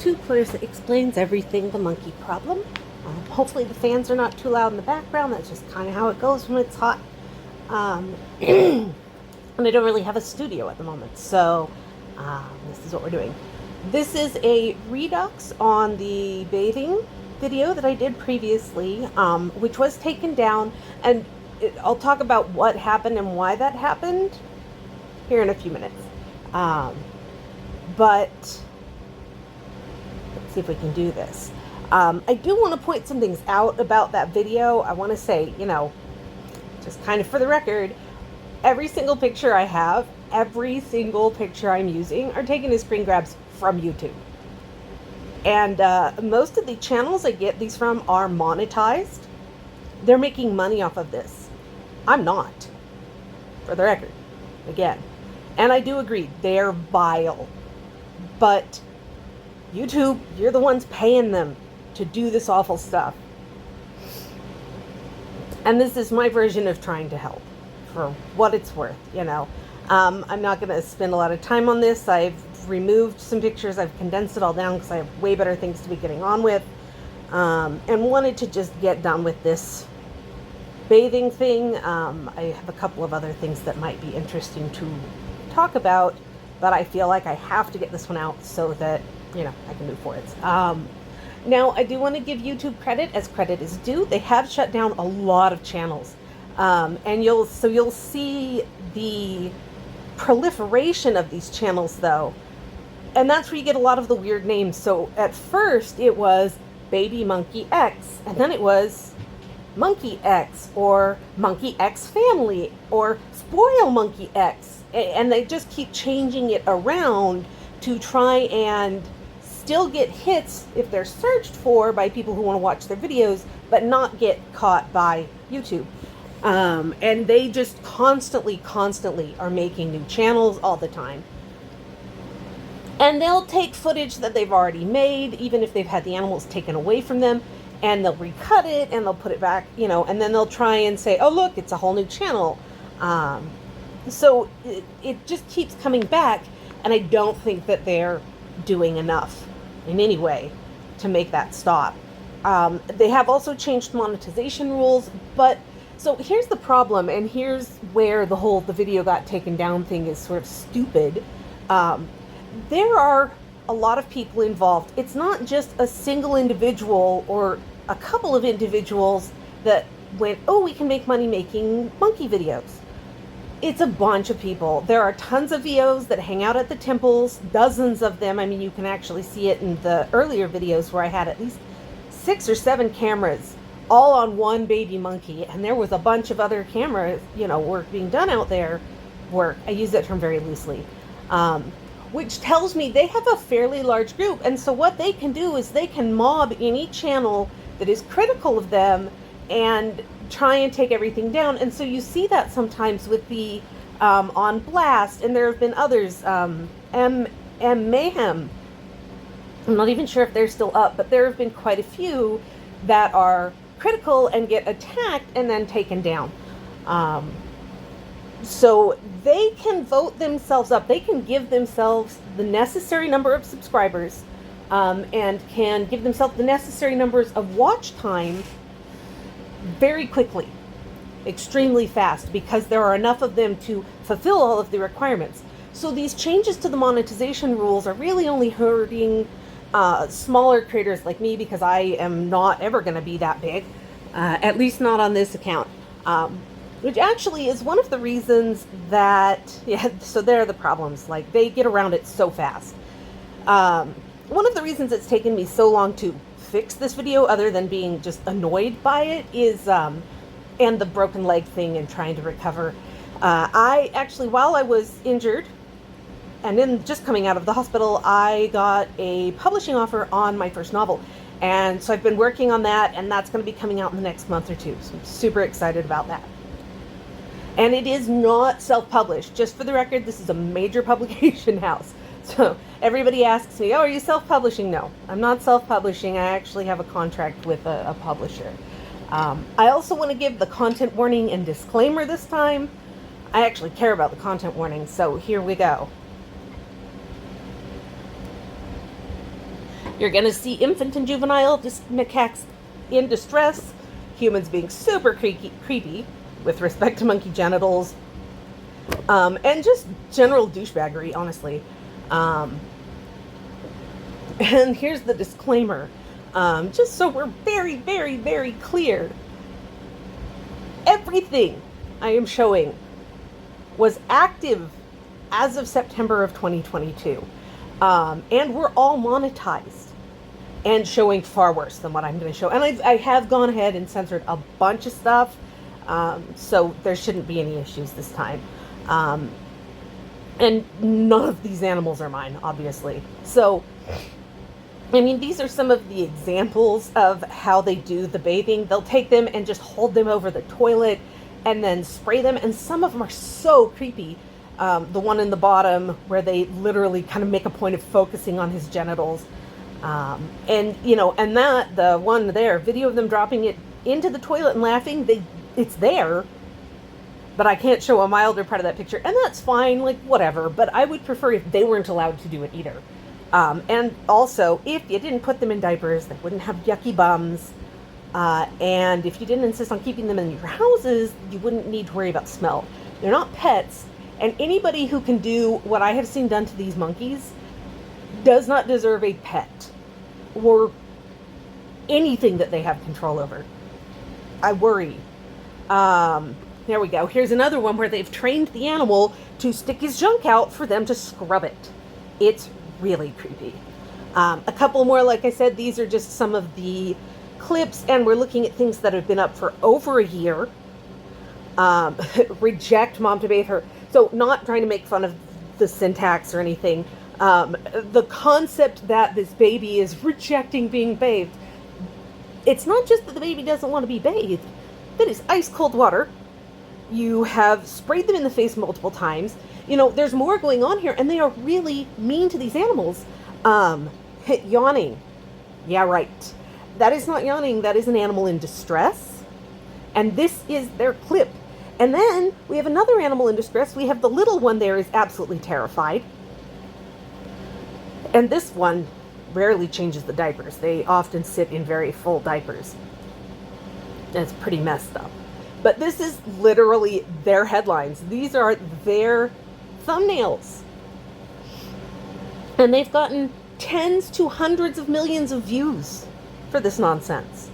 YouTube where it explains everything the monkey problem. Hopefully the fans are not too loud in the background. That's just kind of how it goes when it's hot. And I don't really have a studio at the moment, so this is what we're doing. This is a redux on the bathing video that I did previously, which was taken down, and I'll talk about what happened and why that happened here in a few minutes. But let's see if we can do this. I do want to point some things out about that video. I want to say, just kind of for the record, every single picture I have, every single picture I'm using are taken as screen grabs from YouTube. And most of the channels I get these from are monetized. They're making money off of this. I'm not, for the record, again. And I do agree, they're vile. But YouTube, you're the ones paying them to do this awful stuff. And this is my version of trying to help, for what it's worth, I'm not going to spend a lot of time on this. I've removed some pictures. I've condensed it all down because I have way better things to be getting on with. And wanted to just get done with this bathing thing. I have a couple of other things that might be interesting to talk about, but I feel like I have to get this one out so that, I can move forwards. Now, I do want to give YouTube credit as credit is due. They have shut down a lot of channels. And you'll see the proliferation of these channels, though. And that's where you get a lot of the weird names. So at first it was Baby Monkey X, and then it was Monkey X, or Monkey X Family, or Spoil Monkey X. And they just keep changing it around to try and still get hits if they're searched for by people who want to watch their videos, but not get caught by YouTube. And they just constantly are making new channels all the time. And they'll take footage that they've already made, even if they've had the animals taken away from them, and they'll recut it and they'll put it back, and then they'll try and say, oh, look, it's a whole new channel. So it just keeps coming back, and I don't think that they're doing enough in any way to make that stop. They have also changed monetization rules, but so here's the problem, and here's where the video got taken down thing is sort of stupid. There are a lot of people involved. It's not just a single individual or a couple of individuals that went, oh, we can make money making monkey videos. It's a bunch of people. There are tons of VOs that hang out at the temples, dozens of them. I mean, you can actually see it in the earlier videos where I had at least 6 or 7 cameras all on one baby monkey, and there was a bunch of other cameras, work being done out there. I use that term very loosely, which tells me they have a fairly large group. And so what they can do is they can mob any channel that is critical of them and try and take everything down. And so you see that sometimes with the On Blast, and there have been others, M Mayhem. I'm not even sure if they're still up, but there have been quite a few that are critical and get attacked and then taken down. So they can vote themselves up. They can give themselves the necessary number of subscribers, and can give themselves the necessary numbers of watch time very quickly, extremely fast, because there are enough of them to fulfill all of the requirements. So these changes to the monetization rules are really only hurting smaller creators like me, because I am not ever going to be that big, at least not on this account, which actually is one of the reasons that, so there are the problems, like they get around it so fast. One of the reasons it's taken me so long to fix this video, other than being just annoyed by it, is, and the broken leg thing and trying to recover. I actually, while I was injured, and then just coming out of the hospital, I got a publishing offer on my first novel. And so I've been working on that, and that's going to be coming out in the next month or two. So I'm super excited about that. And it is not self-published. Just for the record, this is a major publication house. So everybody asks me, oh, are you self-publishing? No, I'm not self-publishing. I actually have a contract with a publisher. I also want to give the content warning and disclaimer this time. I actually care about the content warning, so here we go. You're going to see infant and juvenile macaques in distress, humans being super creepy with respect to monkey genitals, and just general douchebaggery, honestly. And here's the disclaimer, just so we're very, very, very clear. Everything I am showing was active as of September of 2022. And we're all monetized and showing far worse than what I'm going to show. And I have gone ahead and censored a bunch of stuff, so there shouldn't be any issues this time. And none of these animals are mine, obviously. So, I mean, these are some of the examples of how they do the bathing. They'll take them and just hold them over the toilet and then spray them. And some of them are so creepy. The one in the bottom where they literally kind of make a point of focusing on his genitals. And, you know, and the one there, video of them dropping it into the toilet and laughing, it's there. But I can't show a milder part of that picture. And that's fine, like, whatever. But I would prefer if they weren't allowed to do it either. And also, if you didn't put them in diapers, they wouldn't have yucky bums. And if you didn't insist on keeping them in your houses, you wouldn't need to worry about smell. They're not pets. And anybody who can do what I have seen done to these monkeys does not deserve a pet. Or anything that they have control over. I worry. There we go. Here's another one where they've trained the animal to stick his junk out for them to scrub it. It's really creepy. A couple more, like I said, these are just some of the clips, and we're looking at things that have been up for over a year. Reject mom to bathe her. So not trying to make fun of the syntax or anything. The concept that this baby is rejecting being bathed. It's not just that the baby doesn't want to be bathed. That is ice cold water. You have sprayed them in the face multiple times. You know, there's more going on here, and they are really mean to these animals. Yawning. Yeah, right. That is not yawning. That is an animal in distress. And this is their clip. And then we have another animal in distress. We have the little one there is absolutely terrified. And this one rarely changes the diapers. They often sit in very full diapers. It's pretty messed up. But this is literally their headlines. These are their thumbnails. And they've gotten tens to hundreds of millions of views for this nonsense.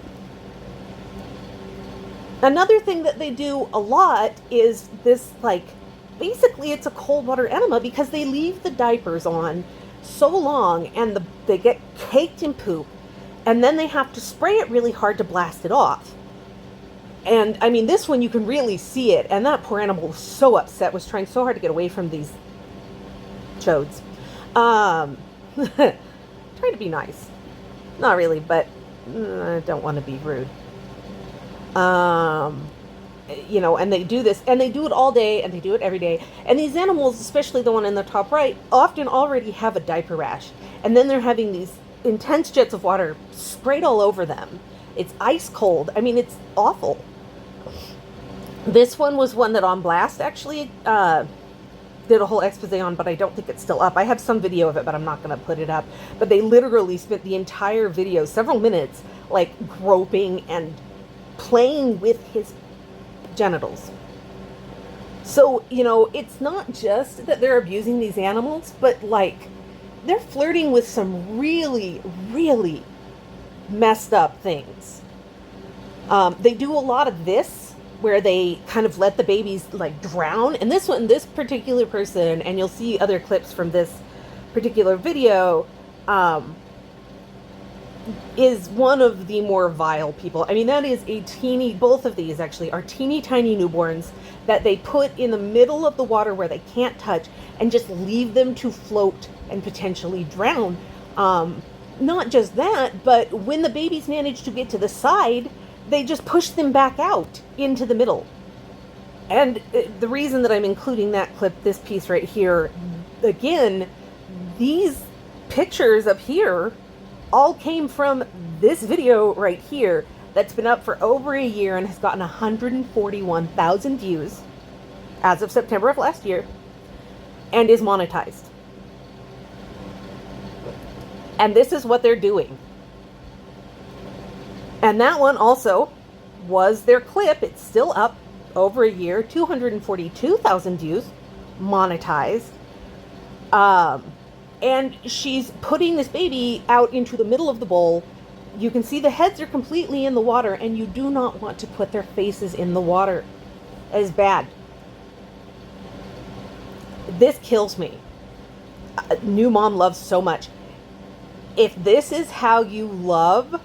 Another thing that they do a lot is this, like, basically it's a cold water enema because they leave the diapers on so long and they get caked in poop, and then they have to spray it really hard to blast it off. And I mean, this one you can really see it, and that poor animal was so upset, was trying so hard to get away from these chodes. Trying to be nice. Not really, but I don't want to be rude. You know, and they do this, and they do it all day, and they do it every day. And these animals, especially the one in the top right, often already have a diaper rash. And then they're having these intense jets of water sprayed all over them. It's ice cold. I mean, it's awful. This one was one that On Blast actually did a whole expose on, but I don't think it's still up. I have some video of it, but I'm not going to put it up. But they literally spent the entire video, several minutes, like groping and playing with his genitals. So, you know, it's not just that they're abusing these animals, but like they're flirting with some really, really messed up things. They do a lot of this where they kind of let the babies like drown. And this particular person, and you'll see other clips from this particular video, is one of the more vile people. I mean, that is both of these actually are teeny tiny newborns that they put in the middle of the water where they can't touch and just leave them to float and potentially drown. Not just that, but when the babies manage to get to the side, they just push them back out into the middle. And the reason that I'm including that clip, this piece right here, again, these pictures up here all came from this video right here that's been up for over a year and has gotten 141,000 views as of September of last year and is monetized. And this is what they're doing. And that one also was their clip. It's still up over a year, 242,000 views, monetized. And she's putting this baby out into the middle of the bowl. You can see the heads are completely in the water, and you do not want to put their faces in the water. That is bad. This kills me. New mom loves so much. If this is how you love,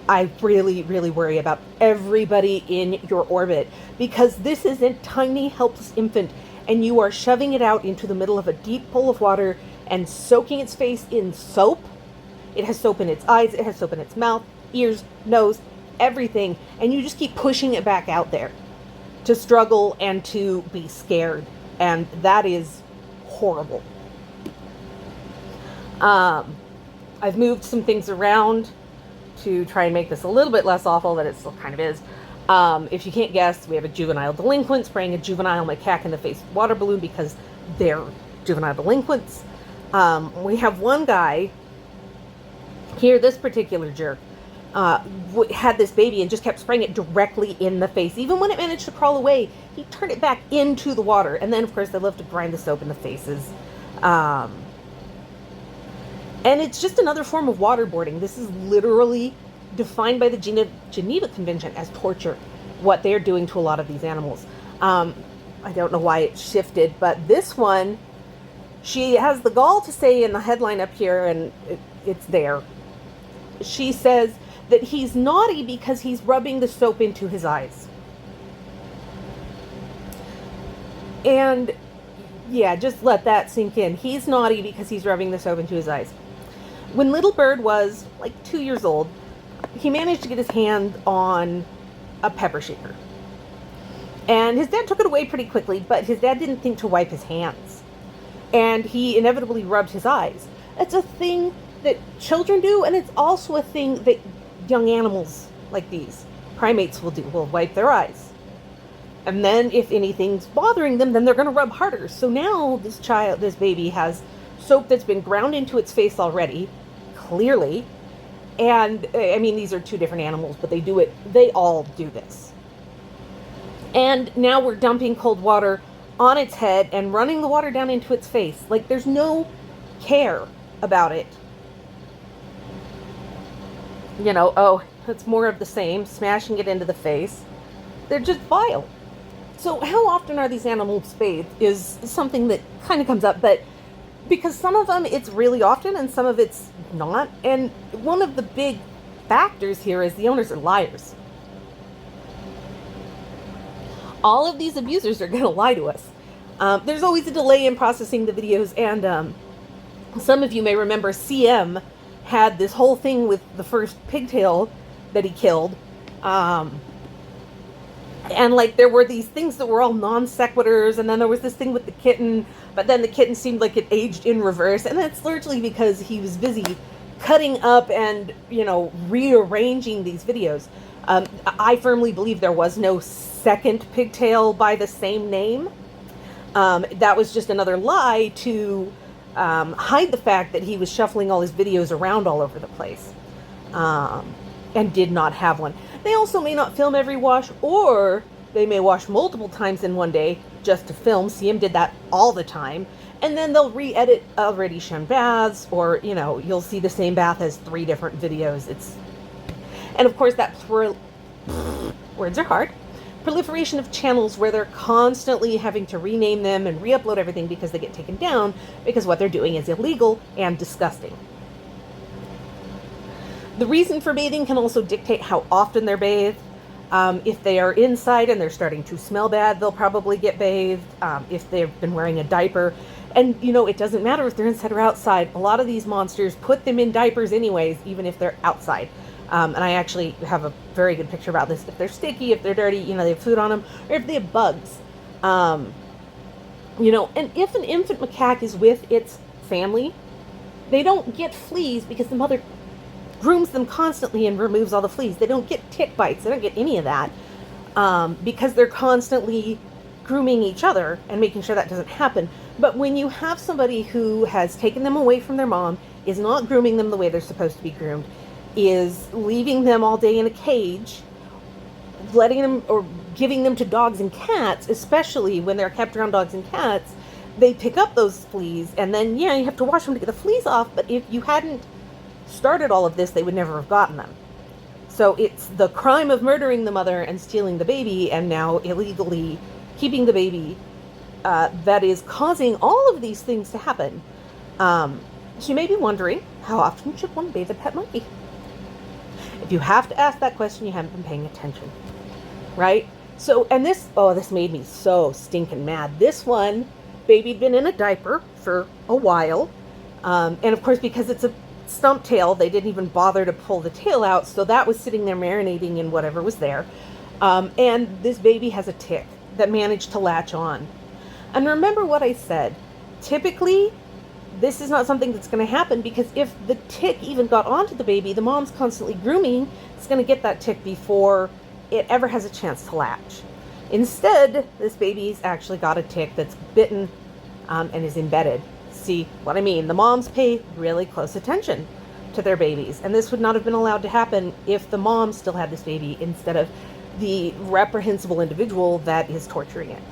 I really, really worry about everybody in your orbit, because this is a tiny, helpless infant, and you are shoving it out into the middle of a deep pool of water and soaking its face in soap. It has soap in its eyes, it has soap in its mouth, ears, nose, everything, and you just keep pushing it back out there to struggle and to be scared, and that is horrible. I've moved some things around to try and make this a little bit less awful, that it still kind of is. If you can't guess, we have a juvenile delinquent spraying a juvenile macaque in the face with water balloon because they're juvenile delinquents. We have one guy here, this particular jerk, had this baby and just kept spraying it directly in the face. Even when it managed to crawl away, he turned it back into the water. And then, of course, they love to grind the soap in the faces. And it's just another form of waterboarding. This is literally defined by the Geneva Convention as torture, what they're doing to a lot of these animals. I don't know why it shifted, but this one, she has the gall to say in the headline up here, and it's there. She says that he's naughty because he's rubbing the soap into his eyes. And yeah, just let that sink in. He's naughty because he's rubbing the soap into his eyes. When Little Bird was like 2 years old, he managed to get his hand on a pepper shaker. And his dad took it away pretty quickly, but his dad didn't think to wipe his hands. And he inevitably rubbed his eyes. It's a thing that children do, and it's also a thing that young animals like these primates will do, will wipe their eyes. And then if anything's bothering them, then they're going to rub harder. So now this baby has soap that's been ground into its face already, clearly. And I mean, these are two different animals, but they all do this. And now we're dumping cold water on its head and running the water down into its face. Like, there's no care about it. You know, oh, it's more of the same, smashing it into the face. They're just vile. So how often are these animals bathed is something that kind of comes up, but because some of them it's really often and some of it's not. And one of the big factors here is the owners are liars. All of these abusers are going to lie to us. There's always a delay in processing the videos, and some of you may remember CM had this whole thing with the first pigtail that he killed. And like there were these things that were all non sequiturs, and then there was this thing with the kitten, but then the kitten seemed like it aged in reverse, and that's largely because he was busy cutting up and, you know, rearranging these videos. I firmly believe there was no second pigtail by the same name. That was just another lie to hide the fact that he was shuffling all his videos around all over the place, and did not have one. They also may not film every wash, or they may wash multiple times in one day just to film. CM did that all the time. And then they'll re-edit already shown baths, or, you know, you'll see the same bath as 3 different videos. And of course that words are hard. Proliferation of channels where they're constantly having to rename them and re-upload everything because they get taken down because what they're doing is illegal and disgusting. The reason for bathing can also dictate how often they're bathed. If they are inside and they're starting to smell bad, they'll probably get bathed. If they've been wearing a diaper. And, you know, it doesn't matter if they're inside or outside. A lot of these monsters put them in diapers anyways, even if they're outside. And I actually have a very good picture about this. If they're sticky, if they're dirty, you know, they have food on them, or if they have bugs. You know, and if an infant macaque is with its family, they don't get fleas because the mother grooms them constantly and removes all the fleas. They don't get tick bites. They don't get any of that because they're constantly grooming each other and making sure that doesn't happen. But when you have somebody who has taken them away from their mom is not grooming them the way they're supposed to be groomed, is leaving them all day in a cage, letting them or giving them to dogs and cats, especially when they're kept around dogs and cats. They pick up those fleas, and then, yeah, you have to wash them to get the fleas off, but if you hadn't started all of this, they would never have gotten them. So it's the crime of murdering the mother and stealing the baby, and now illegally keeping the baby, that is causing all of these things to happen. So you may be wondering, how often should one bathe a pet monkey? If you have to ask that question, you haven't been paying attention, right? So, and this made me so stinking mad. This one, baby'd been in a diaper for a while. And of course, because it's a stump tail, they didn't even bother to pull the tail out. So that was sitting there marinating in whatever was there. And this baby has a tick that managed to latch on. And remember what I said. Typically, this is not something that's going to happen, because if the tick even got onto the baby, the mom's constantly grooming, it's going to get that tick before it ever has a chance to latch. Instead, this baby's actually got a tick that's bitten and is embedded. See what I mean? The moms pay really close attention to their babies, and this would not have been allowed to happen if the mom still had this baby instead of the reprehensible individual that is torturing it.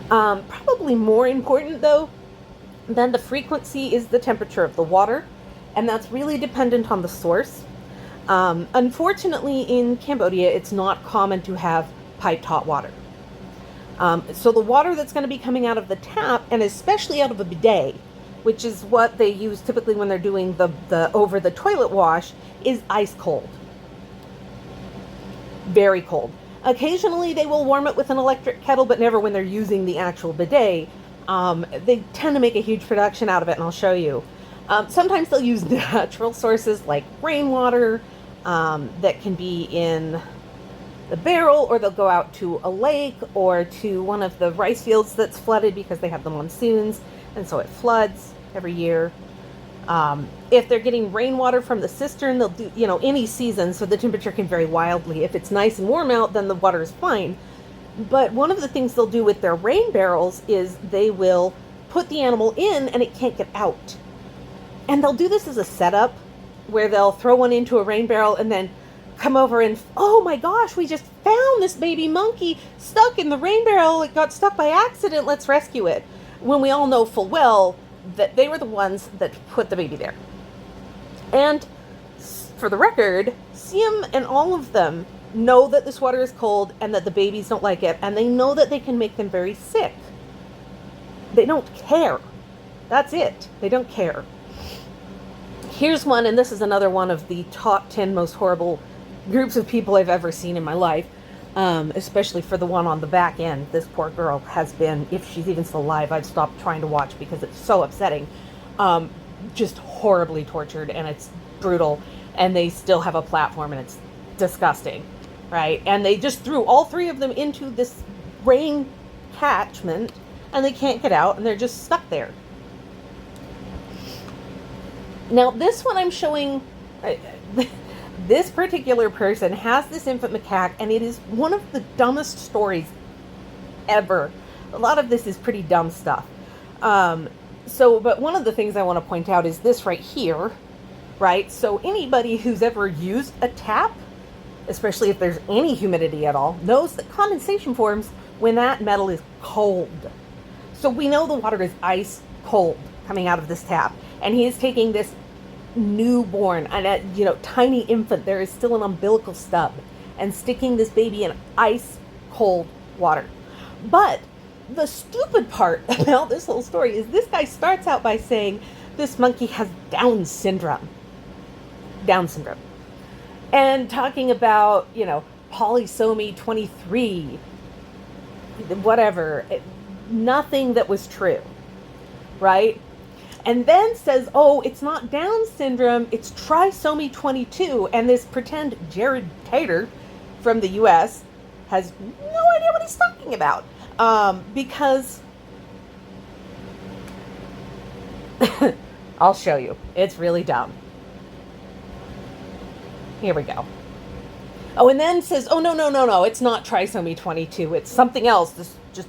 Probably more important, though, than the frequency is the temperature of the water, and that's really dependent on the source. Unfortunately, in Cambodia, it's not common to have piped hot water. So the water that's going to be coming out of the tap, and especially out of a bidet, which is what they use typically when they're doing the over the toilet wash, is ice cold. Very cold. Occasionally they will warm it with an electric kettle, but never when they're using the actual bidet. They tend to make a huge production out of it, and I'll show you. Sometimes they'll use natural sources like rainwater that can be in the barrel, or they'll go out to a lake or to one of the rice fields that's flooded because they have the monsoons, and so it floods every year. If they're getting rainwater from the cistern, they'll do, any season, so the temperature can vary wildly. If it's nice and warm out, then the water is fine. But one of the things they'll do with their rain barrels is they will put the animal in and it can't get out. And they'll do this as a setup where they'll throw one into a rain barrel and then come over and, oh my gosh, we just found this baby monkey stuck in the rain barrel. It got stuck by accident. Let's rescue it. When we all know full well that they were the ones that put the baby there. And for the record, Siam and all of them know that this water is cold and that the babies don't like it, and they know that they can make them very sick. They don't care. That's it. They don't care. Here's one, and this is another one of the top 10 most horrible groups of people I've ever seen in my life, especially for the one on the back end. This poor girl has been, if she's even still alive, I've stopped trying to watch because it's so upsetting. Just horribly tortured, and it's brutal, and they still have a platform, and it's disgusting, right? And they just threw all three of them into this rain catchment, and they can't get out, and they're just stuck there. Now, this one I'm showing, this particular person has this infant macaque, and it is one of the dumbest stories ever. A lot of this is pretty dumb stuff. But one of the things I want to point out is this right here, right? So anybody who's ever used a tap, especially if there's any humidity at all, knows that condensation forms when that metal is cold. So we know the water is ice cold coming out of this tap, and he is taking this newborn and tiny infant, there is still an umbilical stub, and sticking this baby in ice cold water. But the stupid part about this whole story is this guy starts out by saying this monkey has Down syndrome, and talking about polysomy 23, whatever, nothing that was true, right? And then says, oh, it's not Down syndrome, it's trisomy 22. And this pretend Jared Tater from the US has no idea what he's talking about. Because I'll show you. It's really dumb. Here we go. Oh, and then says, oh, no, it's not trisomy 22. It's something else. This just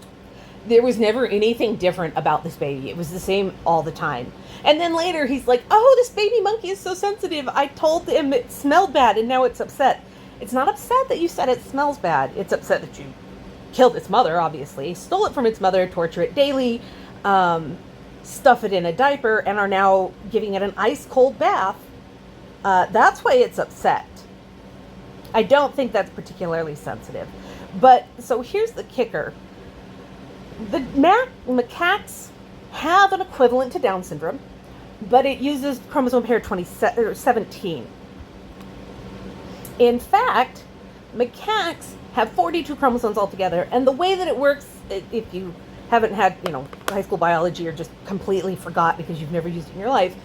There was never anything different about this baby. It was the same all the time. And then later he's like, oh, this baby monkey is so sensitive. I told him it smelled bad and now it's upset. It's not upset that you said it smells bad. It's upset that you killed its mother, obviously, stole it from its mother, torture it daily, stuff it in a diaper, and are now giving it an ice cold bath. That's why it's upset. I don't think that's particularly sensitive. But so here's the kicker. The macaques have an equivalent to Down syndrome, but it uses chromosome pair 17. In fact, macaques have 42 chromosomes altogether, and the way that it works, if you haven't had, high school biology or just completely forgot because you've never used it in your life,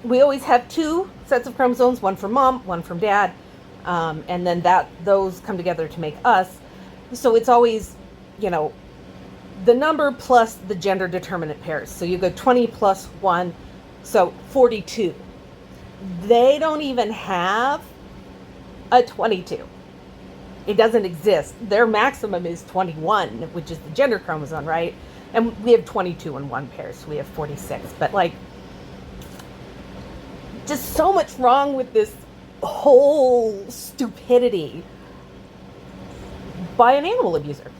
we always have 2 sets of chromosomes, one from mom, one from dad, and then those come together to make us. So it's always, the number plus the gender determinant pairs. So you go 20 plus 1, so 42. They don't even have a 22. It doesn't exist. Their maximum is 21, which is the gender chromosome, right? And we have 22 in one pair, so we have 46. But just so much wrong with this whole stupidity by an animal abuser,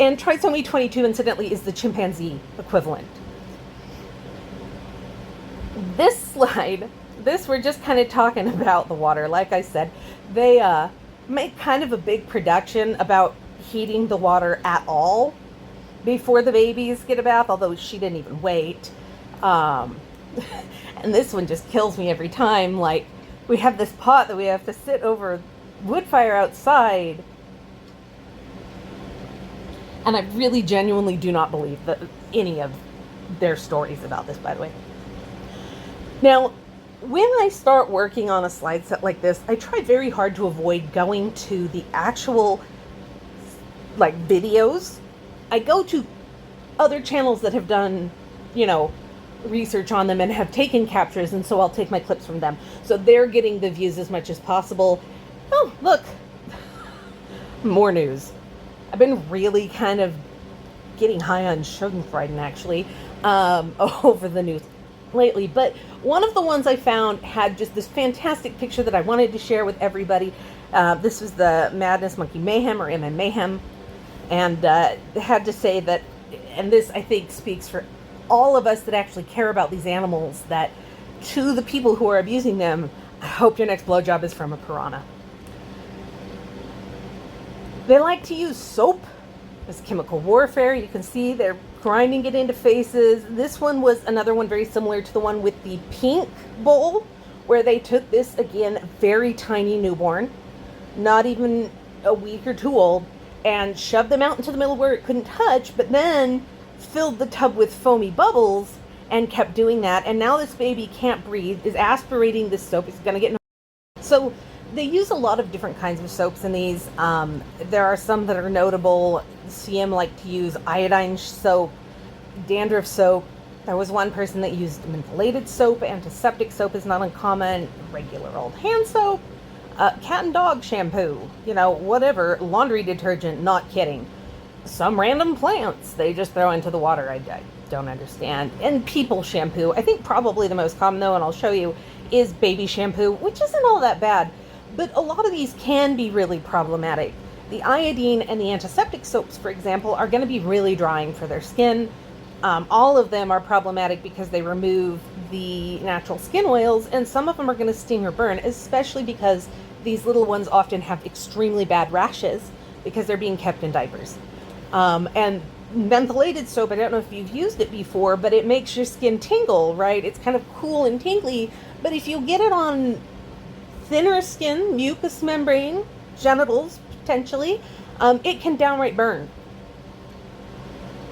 And trisomy 22, incidentally, is the chimpanzee equivalent. This slide, we're just kind of talking about the water. Like I said, they make kind of a big production about heating the water at all before the babies get a bath, although she didn't even wait. And this one just kills me every time. We have this pot that we have to sit over wood fire outside. And I really genuinely do not believe that any of their stories about this, by the way. Now, when I start working on a slide set like this, I try very hard to avoid going to the actual videos. I go to other channels that have done, research on them and have taken captures, and so I'll take my clips from them. So they're getting the views as much as possible. Oh, look. More news. I've been really kind of getting high on Schadenfreude, actually, over the news lately. But one of the ones I found had just this fantastic picture that I wanted to share with everybody. This was the Madness Monkey Mayhem, or MM Mayhem. And had to say that, and this I think speaks for all of us that actually care about these animals, that to the people who are abusing them, I hope your next blowjob is from a piranha. They like to use soap as chemical warfare. You can see they're grinding it into faces. This one was another one very similar to the one with the pink bowl, where they took this, again, very tiny newborn, not even a week or 2 old, and shoved them out into the middle where it couldn't touch, but then filled the tub with foamy bubbles and kept doing that. And now this baby can't breathe, is aspirating this soap. It's going to get in. So they use a lot of different kinds of soaps in these. There are some that are notable. CM like to use iodine soap, dandruff soap. There was one person that used mentholated soap. Antiseptic soap is not uncommon. Regular old hand soap. Cat and dog shampoo. Whatever. Laundry detergent. Not kidding. Some random plants they just throw into the water. I don't understand. And people shampoo. I think probably the most common, though, and I'll show you, is baby shampoo, which isn't all that bad. But a lot of these can be really problematic. The iodine and the antiseptic soaps, for example, are going to be really drying for their skin. All of them are problematic because they remove the natural skin oils, and some of them are going to sting or burn, especially because these little ones often have extremely bad rashes because they're being kept in diapers. And mentholated soap, I don't know if you've used it before, but it makes your skin tingle, right? It's kind of cool and tingly, but if you get it on thinner skin, mucous membrane, genitals, potentially, it can downright burn,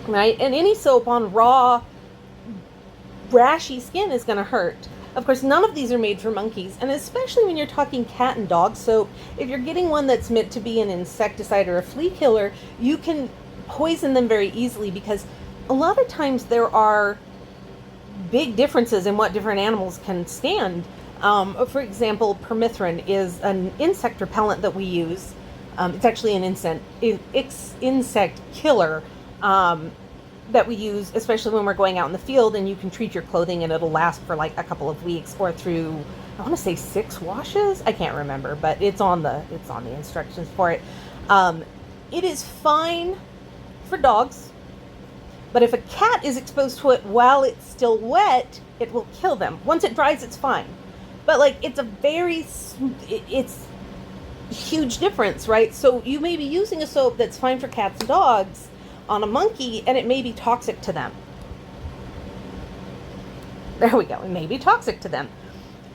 right? And any soap on raw, rashy skin is going to hurt. Of course, none of these are made for monkeys, and especially when you're talking cat and dog soap, if you're getting one that's meant to be an insecticide or a flea killer, you can poison them very easily, because a lot of times there are big differences in what different animals can stand. For example, permethrin is an insect repellent that we use It's actually an insect killer that we use, especially when we're going out in the field, and you can treat your clothing and it'll last for like a couple of weeks or through, I want to say 6 washes. I can't remember, but it's on the instructions for it. It is fine for dogs, but if a cat is exposed to it while it's still wet, it will kill them. Once it dries, it's fine. But like, it's huge difference, right? So you may be using a soap that's fine for cats and dogs on a monkey, and it may be toxic to them. There we go. It may be toxic to them.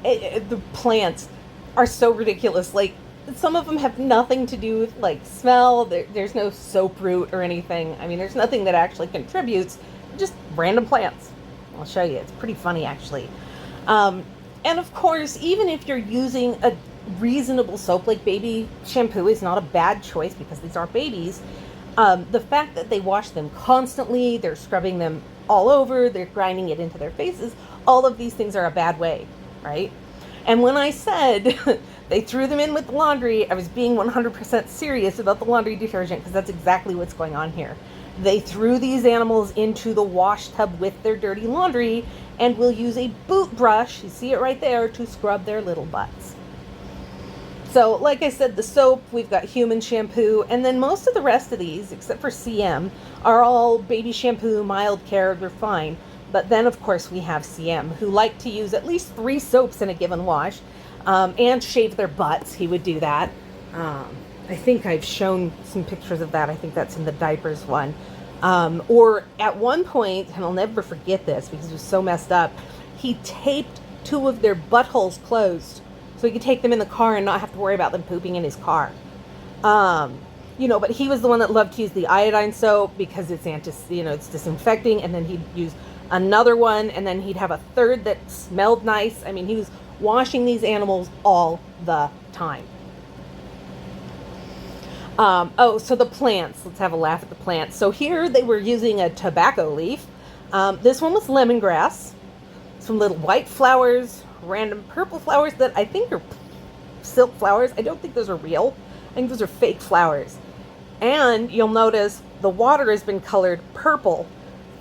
The plants are so ridiculous. Like, some of them have nothing to do with like smell. There's no soap root or anything. I mean, there's nothing that actually contributes. Just random plants. I'll show you. It's pretty funny, actually. And of course, even if you're using a reasonable soap, like baby shampoo is not a bad choice because these are babies. The fact that they wash them constantly, they're scrubbing them all over, they're grinding it into their faces, all of these things are a bad way, right? And when I said they threw them in with the laundry, I was being 100% serious about the laundry detergent, because that's exactly what's going on here. They threw these animals into the wash tub with their dirty laundry and will use a boot brush, you see it right there, to scrub their little butts. So, like I said, the soap, we've got Humane shampoo, and then most of the rest of these, except for CM, are all baby shampoo, mild care, they're fine. But then, of course, we have CM, who like to use at least 3 soaps in a given wash, and shave their butts. He would do that. I think I've shown some pictures of that. I think that's in the diapers one. Or at one point, and I'll never forget this because it was so messed up, he taped 2 of their buttholes closed so he could take them in the car and not have to worry about them pooping in his car. But he was the one that loved to use the iodine soap because it's it's disinfecting, and then he'd use another one, and then he'd have a third that smelled nice. I mean, he was washing these animals all the time. So the plants, let's have a laugh at the plants. So here they were using a tobacco leaf. This one was lemongrass, some little white flowers, random purple flowers that I think are silk flowers. I don't think those are real. I think those are fake flowers. And you'll notice the water has been colored purple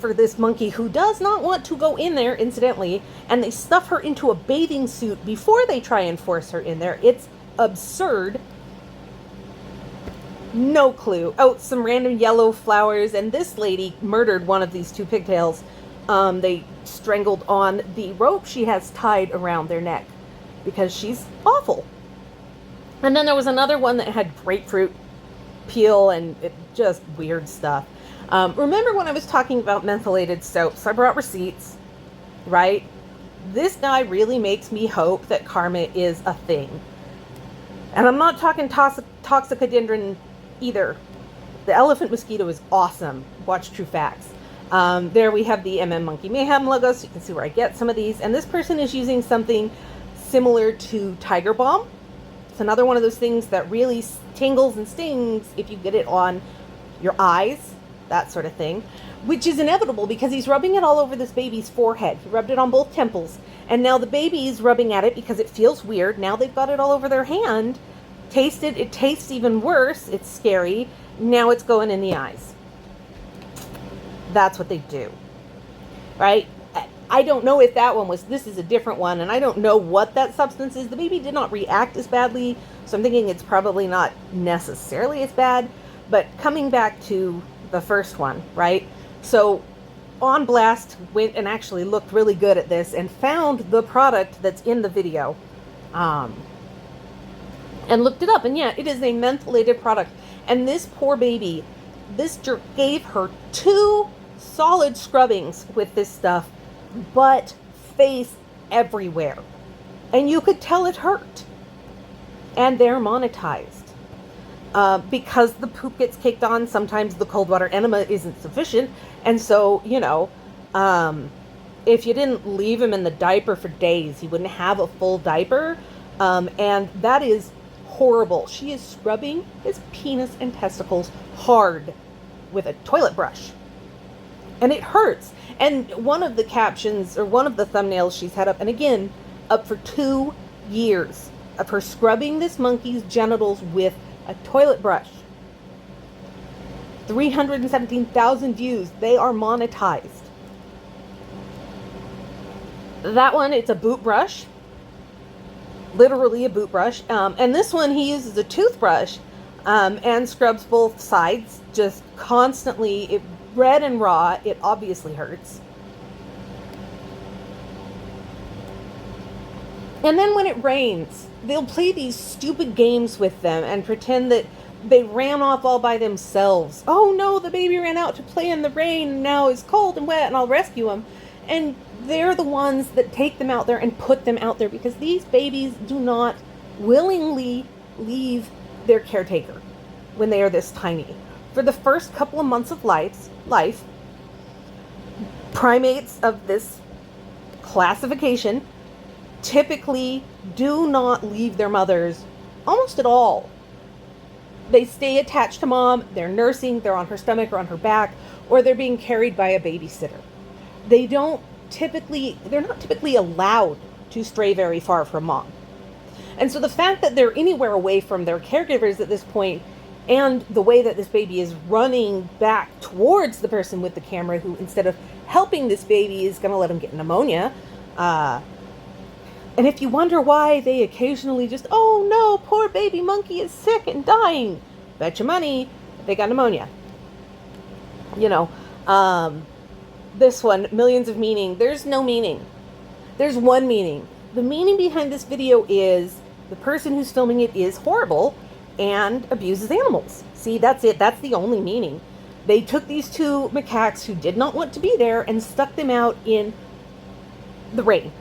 for this monkey who does not want to go in there, incidentally, and they stuff her into a bathing suit before they try and force her in there. It's absurd. No clue. Oh, some random yellow flowers, and this lady murdered one of these 2 pigtails. They strangled on the rope she has tied around their neck because she's awful. And then there was another one that had grapefruit peel and just weird stuff. Remember when I was talking about mentholated soaps? I brought receipts, right? This guy really makes me hope that karma is a thing. And I'm not talking toxicodendron either. The elephant mosquito is awesome. Watch True Facts. There we have the Monkey Mayhem logo, so you can see where I get some of these. And this person is using something similar to Tiger Balm. It's another one of those things that really tingles and stings if you get it on your eyes, that sort of thing, which is inevitable because he's rubbing it all over this baby's forehead. He rubbed it on both temples, and now the baby's rubbing at it because it feels weird. Now they've got it all over their hand. It tastes even worse. It's scary. Now it's going in the eyes. That's what they do, right? I don't know if that one this is a different one, and I don't know what that substance is. The baby did not react as badly, so I'm thinking it's probably not necessarily as bad. But coming back to the first one, right? So On Blast went and actually looked really good at this and found the product that's in the video, and looked it up, and yeah, it is a mentholated product. And this poor baby, this jerk gave her 2 solid scrubbings with this stuff, butt, face, everywhere. And you could tell it hurt. And they're monetized. Because the poop gets caked on, sometimes the cold water enema isn't sufficient. And so, if you didn't leave him in the diaper for days, he wouldn't have a full diaper. And that is horrible. She is scrubbing his penis and testicles hard with a toilet brush. And it hurts. And one of the captions, or one of the thumbnails she's had up, and again, up for 2 years of her scrubbing this monkey's genitals with a toilet brush. 317,000 views. They are monetized. That one, it's a boot brush. Literally a boot brush. And this one, he uses a toothbrush and scrubs both sides just constantly. Red and raw. It obviously hurts. And then when it rains, they'll play these stupid games with them and pretend that they ran off all by themselves. Oh no, the baby ran out to play in the rain and now it's cold and wet and I'll rescue him. And they're the ones that take them out there and put them out there because these babies do not willingly leave their caretaker when they are this tiny. For the first couple of months of life, primates of this classification typically do not leave their mothers almost at all. They stay attached to mom, they're nursing, they're on her stomach or on her back, or they're being carried by a babysitter. They're not typically allowed to stray very far from mom. And so the fact that they're anywhere away from their caregivers at this point, and the way that this baby is running back towards the person with the camera, who instead of helping this baby is going to let him get pneumonia, and if you wonder why they occasionally just, oh no, poor baby monkey is sick and dying, bet your money they got pneumonia. You know, this one, millions of meaning. There's no meaning. There's one meaning. The meaning behind this video is the person who's filming it is horrible and abuses animals. See, that's it. That's the only meaning. They took these two macaques who did not want to be there and stuck them out in the rain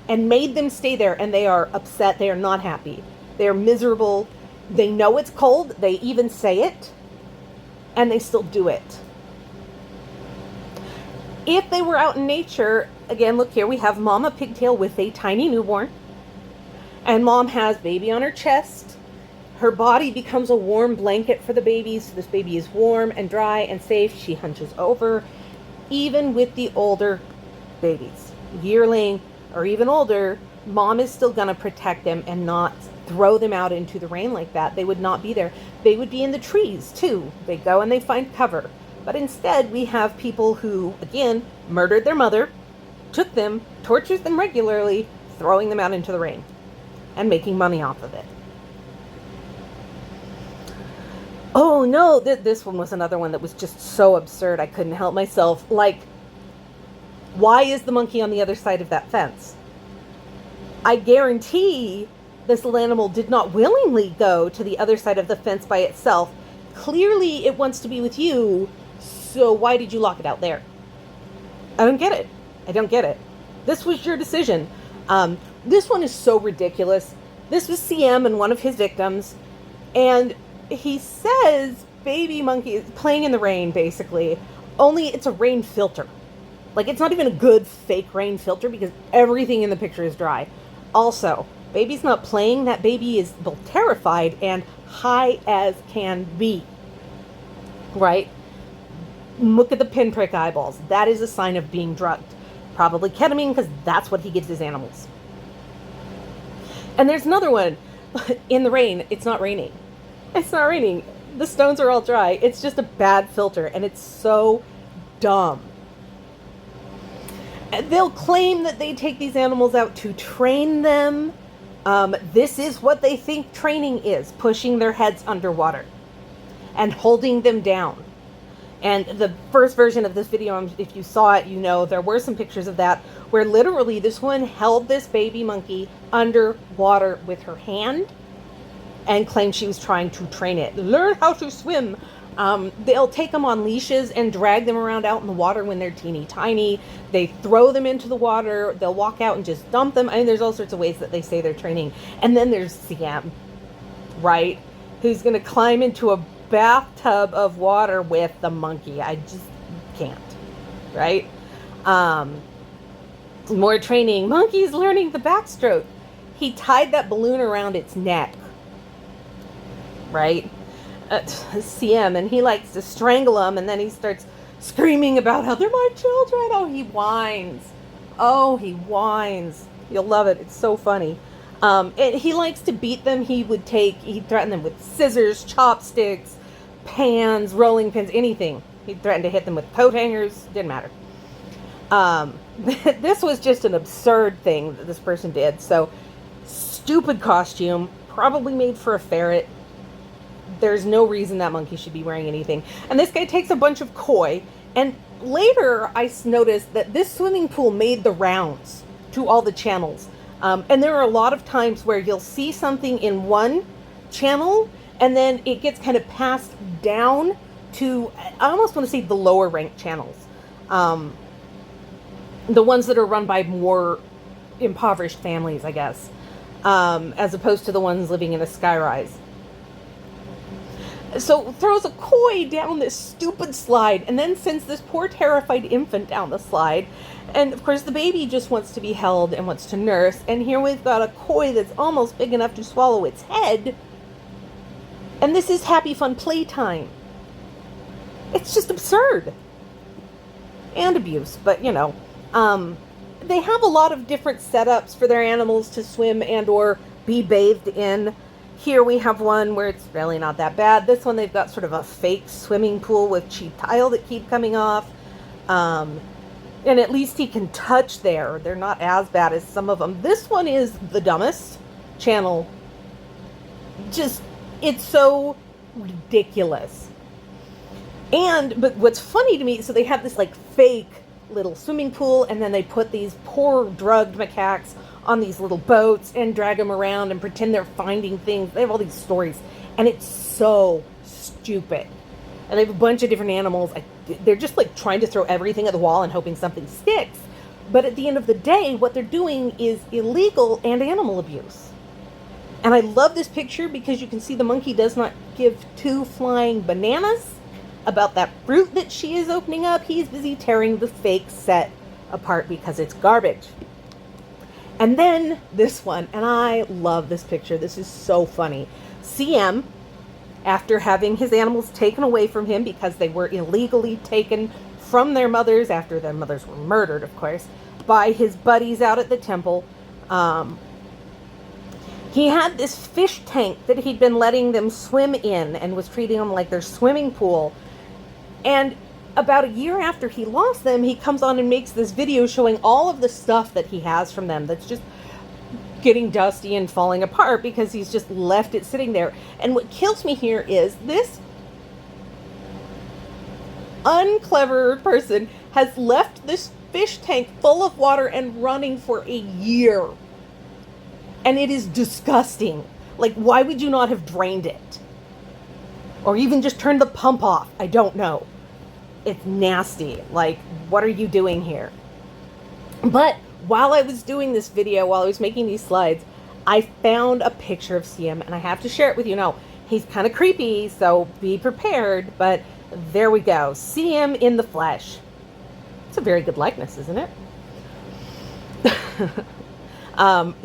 and made them stay there, and they are upset. They are not happy. They are miserable. They know it's cold. They even say it, and they still do it. If they were out in nature, again, look here, we have Mama Pigtail with a tiny newborn, and Mom has baby on her chest. Her body becomes a warm blanket for the baby, so this baby is warm and dry and safe. She hunches over. Even with the older babies, yearling or even older, Mom is still going to protect them and not throw them out into the rain like that. They would not be there. They would be in the trees too. They go and they find cover. But instead, we have people who, again, murdered their mother, took them, tortured them regularly, throwing them out into the rain and making money off of it. Oh no, this one was another one that was just so absurd I couldn't help myself. Like, why is the monkey on the other side of that fence? I guarantee this little animal did not willingly go to the other side of the fence by itself. Clearly it wants to be with you, so why did you lock it out there? I don't get it. I don't get it. This was your decision. This one is so ridiculous. This was CM and one of his victims, and he says baby monkey is playing in the rain, basically, only it's a rain filter. Like, it's not even a good fake rain filter because everything in the picture is dry. Also, baby's not playing. That baby is both terrified and high as can be. Right? Look at the pinprick eyeballs. That is a sign of being drugged. Probably ketamine, because that's what he gives his animals. And there's another one. In the rain. It's not raining. It's not raining. The stones are all dry. It's just a bad filter, and it's so dumb. They'll claim that they take these animals out to train them. This is what they think training is, pushing their heads underwater and holding them down. And the first version of this video, if you saw it, you know there were some pictures of that where literally this one held this baby monkey underwater with her hand and claimed she was trying to train it. Learn how to swim. They'll take them on leashes and drag them around out in the water when they're teeny tiny. They throw them into the water. They'll walk out and just dump them. I mean, there's all sorts of ways that they say they're training. And then there's CM, right? Who's going to climb into a bathtub of water with the monkey. I just can't, right? More training. Monkey's learning the backstroke. He tied that balloon around its neck, right? CM, and he likes to strangle them, and then he starts screaming about how they're my children. Oh, he whines. Oh, he whines. You'll love it. It's so funny. And he likes to beat them. He'd threaten them with scissors, chopsticks, pans, rolling pins, anything. He'd threaten to hit them with coat hangers. Didn't matter. This was just an absurd thing that this person did. So, stupid costume, probably made for a ferret. There's no reason that monkey should be wearing anything. And this guy takes a bunch of koi. And later, I noticed that this swimming pool made the rounds to all the channels. And there are a lot of times where you'll see something in one channel, and then it gets kind of passed down to, I almost want to say, the lower ranked channels. The ones that are run by more impoverished families, I guess, as opposed to the ones living in a skyrise. So throws a koi down this stupid slide and then sends this poor terrified infant down the slide. And of course the baby just wants to be held and wants to nurse. And here we've got a koi that's almost big enough to swallow its head. And this is happy fun playtime. It's just absurd. And abuse, but you know. They have a lot of different setups for their animals to swim and or be bathed in. Here we have one where it's really not that bad. This one they've got sort of a fake swimming pool with cheap tile that keep coming off. And at least he can touch there. They're not as bad as some of them. This one is the dumbest channel. Just, it's so ridiculous. But what's funny to me, so they have this like fake little swimming pool, and then they put these poor drugged macaques on these little boats and drag them around and pretend they're finding things. They have all these stories, and it's so stupid. And they have a bunch of different animals. They're just like trying to throw everything at the wall and hoping something sticks. But at the end of the day, what they're doing is illegal and animal abuse. And I love this picture because you can see the monkey does not give two flying bananas about that fruit that she is opening up. He's busy tearing the fake set apart because it's garbage. And then this one, and I love this picture. This is so funny. CM, after having his animals taken away from him because they were illegally taken from their mothers, after their mothers were murdered, of course, by his buddies out at the temple, he had this fish tank that he'd been letting them swim in and was treating them like their swimming pool. And about a year after he lost them, he comes on and makes this video showing all of the stuff that he has from them that's just getting dusty and falling apart because he's just left it sitting there. And what kills me here is this unclever person has left this fish tank full of water and running for a year. And it is disgusting. Like, why would you not have drained it? Or even just turned the pump off? I don't know. It's nasty. Like, what are you doing here? But while I was doing this video, while I was making these slides, I found a picture of CM, and I have to share it with you. Now, he's kind of creepy, so be prepared, but there we go. CM in the flesh. It's a very good likeness, isn't it? But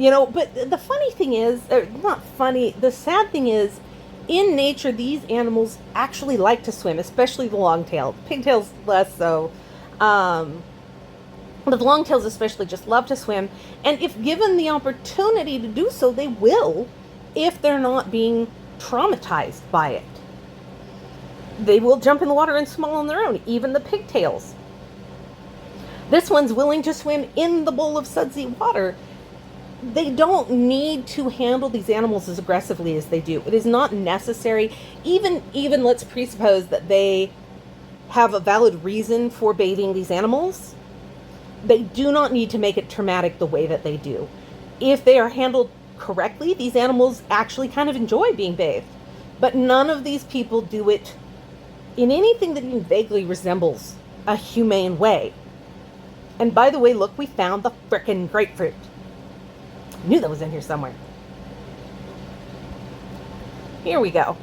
the funny thing is, not funny, the sad thing is, in nature, these animals actually like to swim, especially the longtail. Pigtails less so. But the longtails especially just love to swim. And if given the opportunity to do so, they will, if they're not being traumatized by it. They will jump in the water and swim on their own, even the pigtails. This one's willing to swim in the bowl of sudsy water. They don't need to handle these animals as aggressively as they do. It is not necessary. Even let's presuppose that they have a valid reason for bathing these animals. They do not need to make it traumatic the way that they do. If they are handled correctly, these animals actually kind of enjoy being bathed. But none of these people do it in anything that even vaguely resembles a humane way. And by the way, look, we found the frickin' grapefruit. I knew that was in here somewhere. Here we go.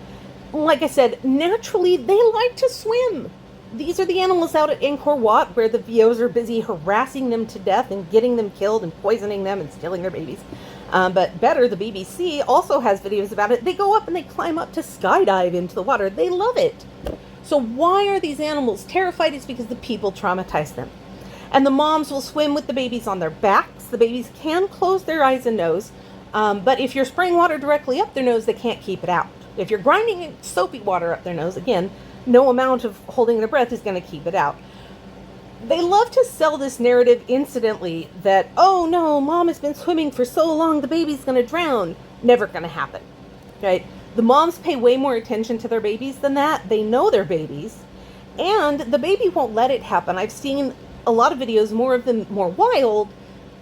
Like I said, naturally, they like to swim. These are the animals out at Angkor Wat where the VOs are busy harassing them to death and getting them killed and poisoning them and stealing their babies. But better, the BBC also has videos about it. They go up and they climb up to skydive into the water. They love it. So why are these animals terrified? It's because the people traumatize them. And the moms will swim with the babies on their backs. The babies can close their eyes and nose, But if you're spraying water directly up their nose, they can't keep it out. If you're grinding soapy water up their nose, again, no amount of holding their breath is going to keep it out. They love to sell this narrative incidentally that, oh no, mom has been swimming for so long, the baby's going to drown. Never going to happen, right? The moms pay way more attention to their babies than that. They know their babies, and the baby won't let it happen. I've seen a lot of videos, more of them more wild,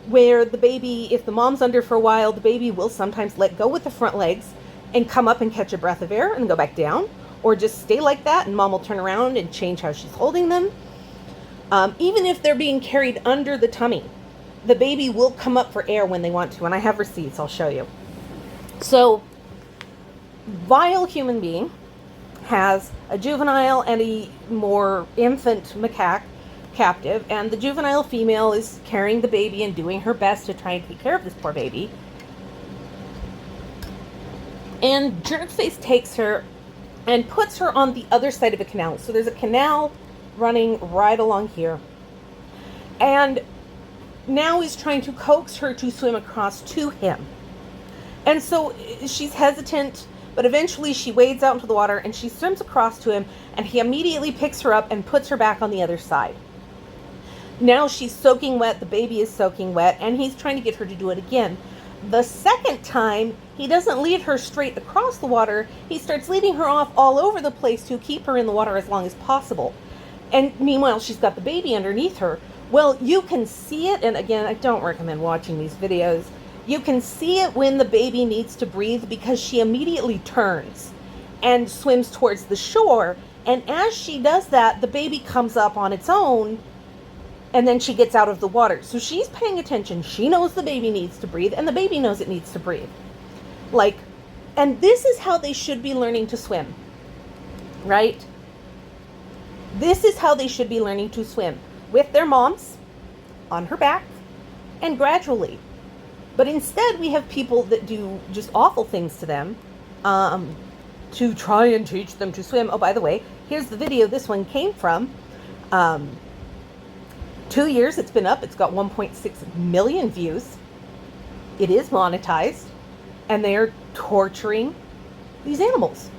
where the baby, if the mom's under for a while, the baby will sometimes let go with the front legs and come up and catch a breath of air and go back down, or just stay like that and mom will turn around and change how she's holding them. Even if they're being carried under the tummy, the baby will come up for air when they want to, and I have receipts, I'll show you. So, vile human being has a juvenile and a more infant macaque captive, and the juvenile female is carrying the baby and doing her best to try and take care of this poor baby. And Jerkface takes her and puts her on the other side of a canal. So there's a canal running right along here, and now he's trying to coax her to swim across to him. And so she's hesitant, but eventually she wades out into the water and she swims across to him, and he immediately picks her up and puts her back on the other side. Now she's soaking wet, the baby is soaking wet, and he's trying to get her to do it again. The second time, he doesn't lead her straight across the water. He starts leading her off all over the place to keep her in the water as long as possible. And meanwhile, she's got the baby underneath her. Well, you can see it, and again, I don't recommend watching these videos. You can see it when the baby needs to breathe, because she immediately turns and swims towards the shore. And as she does that, the baby comes up on its own, and then she gets out of the water. So she's paying attention. She knows the baby needs to breathe, and the baby knows it needs to breathe. And this is how they should be learning to swim, right? This is how they should be learning to swim, with their moms on her back and gradually. But instead, we have people that do just awful things to them to try and teach them to swim. Oh, by the way, here's the video this one came from. 2 years it's been up. It's got 1.6 million views. It is monetized, and they are torturing these animals.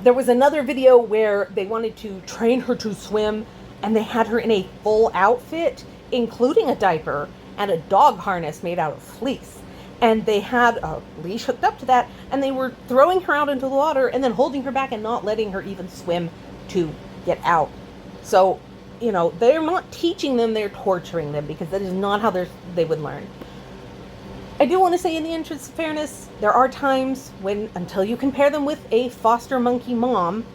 There was another video where they wanted to train her to swim, and they had her in a full outfit, including a diaper and a dog harness made out of fleece. And they had a leash hooked up to that, and they were throwing her out into the water and then holding her back and not letting her even swim to get out. So, they're not teaching them, they're torturing them, because that is not how they would learn. I do want to say, in the interest of fairness, there are times when, until you can pair them with a foster monkey mom,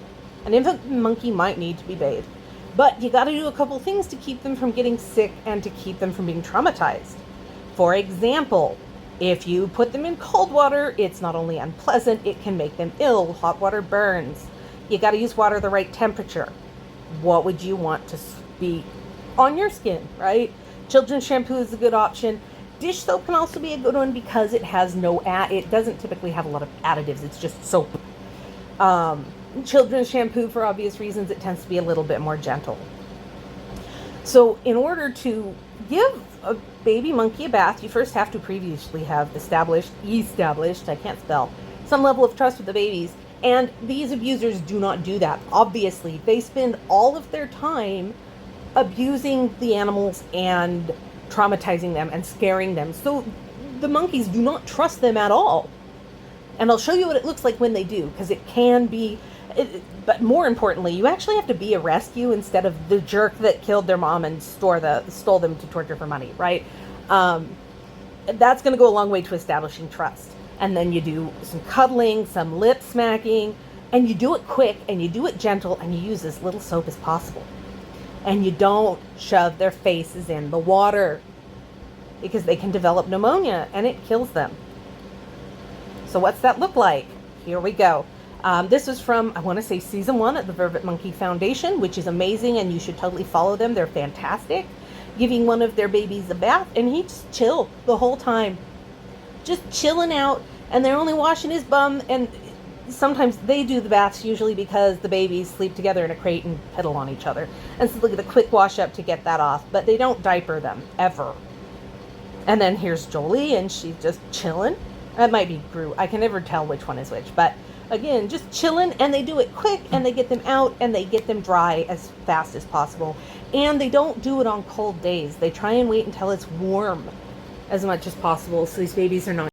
an infant monkey might need to be bathed. But you got to do a couple things to keep them from getting sick and to keep them from being traumatized. For example, if you put them in cold water, it's not only unpleasant, it can make them ill. Hot water burns. You got to use water the right temperature. What would you want to be on your skin, right? Children's shampoo is a good option. Dish soap can also be a good one, because it has it doesn't typically have a lot of additives. It's just soap. Children's shampoo, for obvious reasons, it tends to be a little bit more gentle. So in order to give a baby monkey a bath, you first have to previously have established, I can't spell, some level of trust with the babies. And these abusers do not do that. Obviously, they spend all of their time abusing the animals and traumatizing them and scaring them. So the monkeys do not trust them at all. And I'll show you what it looks like when they do, because it can be, but more importantly, you actually have to be a rescue instead of the jerk that killed their mom and stole them to torture for money, right? That's going to go a long way to establishing trust. And then you do some cuddling, some lip smacking, and you do it quick, and you do it gentle, and you use as little soap as possible. And you don't shove their faces in the water, because they can develop pneumonia, and it kills them. So what's that look like? Here we go. This was from, I want to say, season 1 at the Vervet Monkey Foundation, which is amazing, and you should totally follow them. They're fantastic. Giving one of their babies a bath, and he just chill the whole time. Just chilling out, and they're only washing his bum, and sometimes they do the baths usually because the babies sleep together in a crate and pedal on each other. And so look at the quick wash up to get that off, but they don't diaper them, ever. And then here's Jolie, and she's just chilling. That might be Gru. I can never tell which one is which. But again, just chilling, and they do it quick, and they get them out, and they get them dry as fast as possible. And they don't do it on cold days. They try and wait until it's warm as much as possible, so these babies are not